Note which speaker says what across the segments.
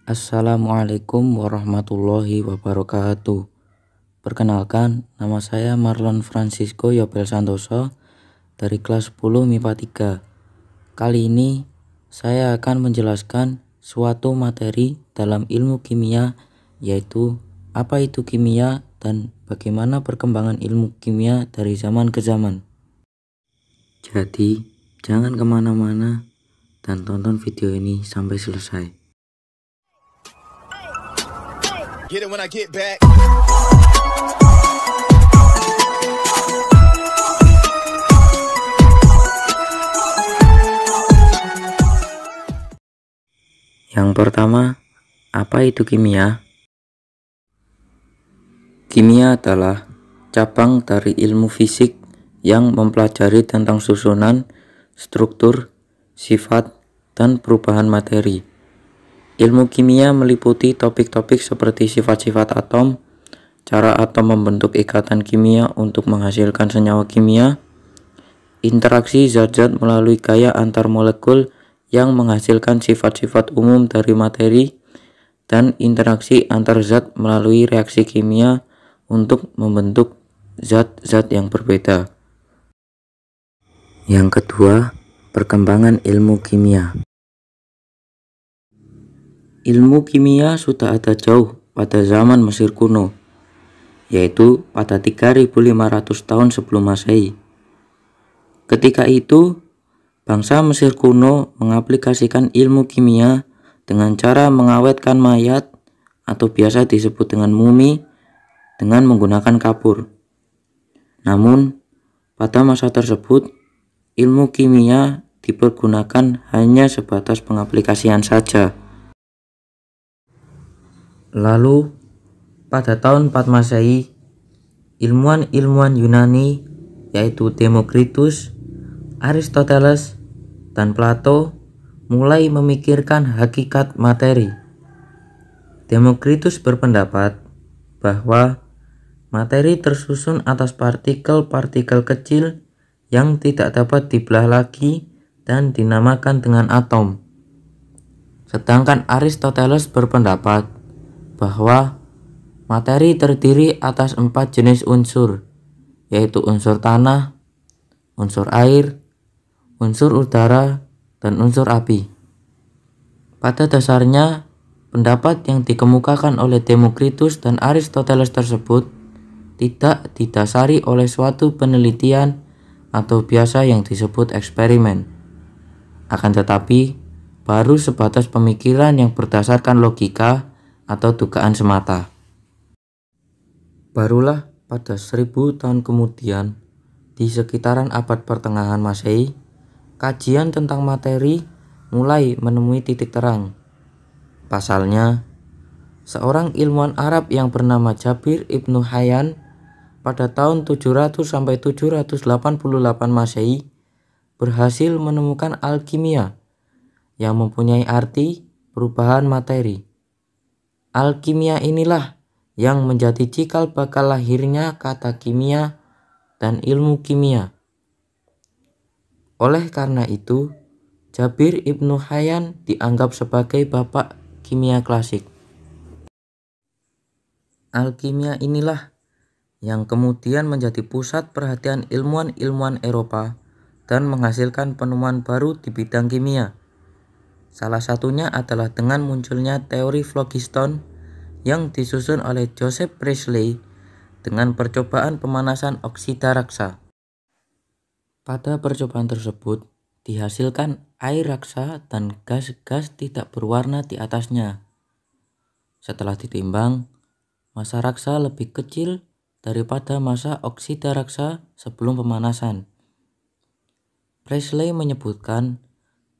Speaker 1: Assalamualaikum warahmatullahi wabarakatuh. Perkenalkan, nama saya Marlon Francisco Yobel Santoso dari kelas 10 MIPA 3. Kali ini saya akan menjelaskan suatu materi dalam ilmu kimia, yaitu apa itu kimia dan bagaimana perkembangan ilmu kimia dari zaman ke zaman. Jadi, jangan kemana-mana dan tonton video ini sampai selesai.
Speaker 2: Get it when I get back.
Speaker 1: Yang pertama, apa itu kimia? Kimia adalah cabang dari ilmu fisik yang mempelajari tentang susunan, struktur, sifat, dan perubahan materi. Ilmu kimia meliputi topik-topik seperti sifat-sifat atom, cara atom membentuk ikatan kimia untuk menghasilkan senyawa kimia, interaksi zat-zat melalui gaya antar molekul yang menghasilkan sifat-sifat umum dari materi, dan interaksi antar zat melalui reaksi kimia untuk membentuk zat-zat yang berbeda. Yang kedua, perkembangan ilmu kimia. Ilmu kimia sudah ada jauh pada zaman Mesir kuno, yaitu pada 3500 tahun sebelum Masehi. Ketika itu, bangsa Mesir kuno mengaplikasikan ilmu kimia dengan cara mengawetkan mayat atau biasa disebut dengan mumi dengan menggunakan kapur. Namun, pada masa tersebut, ilmu kimia dipergunakan hanya sebatas pengaplikasian saja. Lalu, pada tahun 4 Masehi, ilmuwan-ilmuwan Yunani yaitu Demokritus, Aristoteles, dan Plato mulai memikirkan hakikat materi. Demokritus berpendapat bahwa materi tersusun atas partikel-partikel kecil yang tidak dapat dibelah lagi dan dinamakan dengan atom. Sedangkan Aristoteles berpendapat bahwa materi terdiri atas 4 jenis unsur, yaitu unsur tanah, unsur air, unsur udara, dan unsur api. Pada dasarnya, pendapat yang dikemukakan oleh Demokritus dan Aristoteles tersebut tidak didasari oleh suatu penelitian atau biasa yang disebut eksperimen. Akan tetapi, baru sebatas pemikiran yang berdasarkan logika atau dugaan semata. Barulah pada 1000 tahun kemudian, di sekitaran abad pertengahan Masehi, kajian tentang materi mulai menemui titik terang. Pasalnya, seorang ilmuwan Arab yang bernama Jabir ibnu Hayyan pada tahun 700 sampai 788 Masehi berhasil menemukan alkimia yang mempunyai arti perubahan materi. Alkimia inilah yang menjadi cikal bakal lahirnya kata kimia dan ilmu kimia. Oleh karena itu, Jabir ibnu Hayyan dianggap sebagai bapak kimia klasik. Alkimia inilah yang kemudian menjadi pusat perhatian ilmuwan-ilmuwan Eropa dan menghasilkan penemuan baru di bidang kimia. Salah satunya adalah dengan munculnya teori phlogiston yang disusun oleh Joseph Priestley dengan percobaan pemanasan oksida raksa. Pada percobaan tersebut dihasilkan air raksa dan gas-gas tidak berwarna di atasnya. Setelah ditimbang, massa raksa lebih kecil daripada massa oksida raksa sebelum pemanasan. Priestley menyebutkan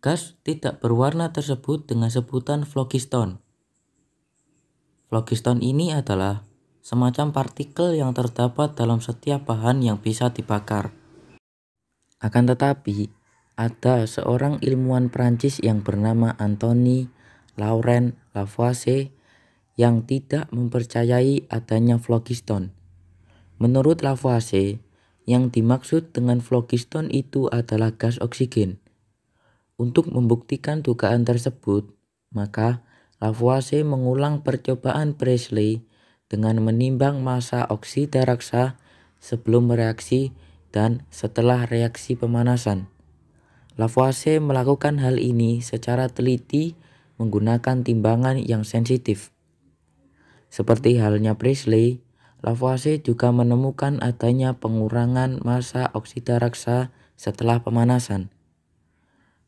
Speaker 1: gas tidak berwarna tersebut dengan sebutan phlogiston. Phlogiston ini adalah semacam partikel yang terdapat dalam setiap bahan yang bisa dibakar. Akan tetapi, ada seorang ilmuwan Prancis yang bernama Anthony Laurent Lavoisier yang tidak mempercayai adanya phlogiston. Menurut Lavoisier, yang dimaksud dengan phlogiston itu adalah gas oksigen. Untuk membuktikan dugaan tersebut, maka Lavoisier mengulang percobaan Priestley dengan menimbang massa oksida raksa sebelum reaksi dan setelah reaksi pemanasan. Lavoisier melakukan hal ini secara teliti menggunakan timbangan yang sensitif. Seperti halnya Priestley, Lavoisier juga menemukan adanya pengurangan massa oksida raksa setelah pemanasan.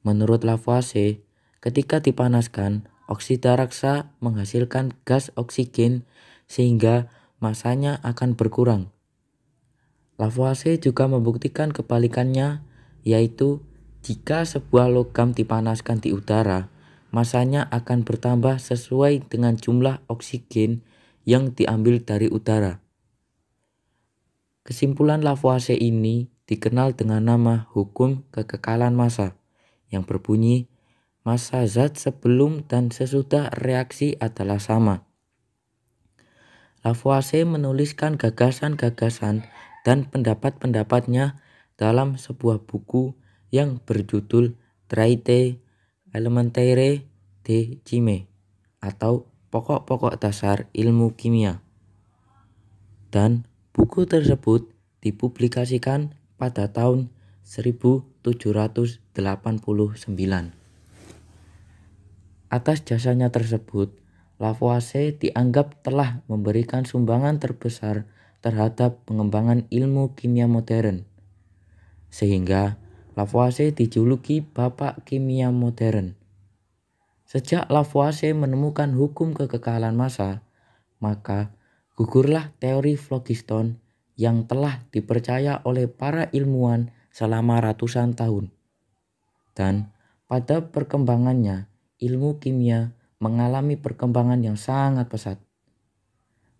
Speaker 1: Menurut Lavoisier, ketika dipanaskan, oksida raksa menghasilkan gas oksigen sehingga masanya akan berkurang. Lavoisier juga membuktikan kebalikannya, yaitu jika sebuah logam dipanaskan di udara, masanya akan bertambah sesuai dengan jumlah oksigen yang diambil dari udara. Kesimpulan Lavoisier ini dikenal dengan nama hukum kekekalan massa, yang berbunyi massa zat sebelum dan sesudah reaksi adalah sama. Lavoisier menuliskan gagasan-gagasan dan pendapat-pendapatnya dalam sebuah buku yang berjudul Traité élémentaire de chimie atau Pokok-pokok dasar ilmu kimia. Dan buku tersebut dipublikasikan pada tahun 1789. Atas jasanya tersebut, Lavoisier dianggap telah memberikan sumbangan terbesar terhadap pengembangan ilmu kimia modern, sehingga Lavoisier dijuluki Bapak Kimia Modern. Sejak Lavoisier menemukan hukum kekekalan massa, maka gugurlah teori phlogiston yang telah dipercaya oleh para ilmuwan selama ratusan tahun. Dan pada perkembangannya, ilmu kimia mengalami perkembangan yang sangat pesat.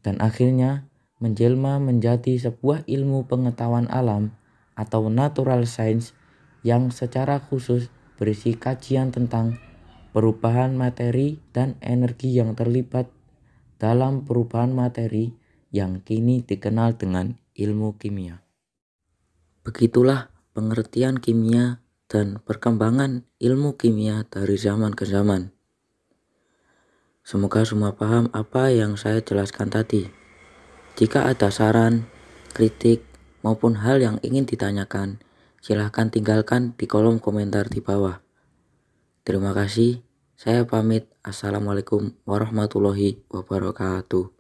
Speaker 1: Dan akhirnya menjelma menjadi sebuah ilmu pengetahuan alam atau natural science yang secara khusus berisi kajian tentang perubahan materi dan energi yang terlibat dalam perubahan materi yang kini dikenal dengan ilmu kimia. Begitulah pengertian kimia dan perkembangan ilmu kimia dari zaman ke zaman. Semoga semua paham apa yang saya jelaskan tadi. Jika ada saran, kritik, maupun hal yang ingin ditanyakan, silahkan tinggalkan di kolom komentar di bawah. Terima kasih, saya pamit. Assalamualaikum warahmatullahi wabarakatuh.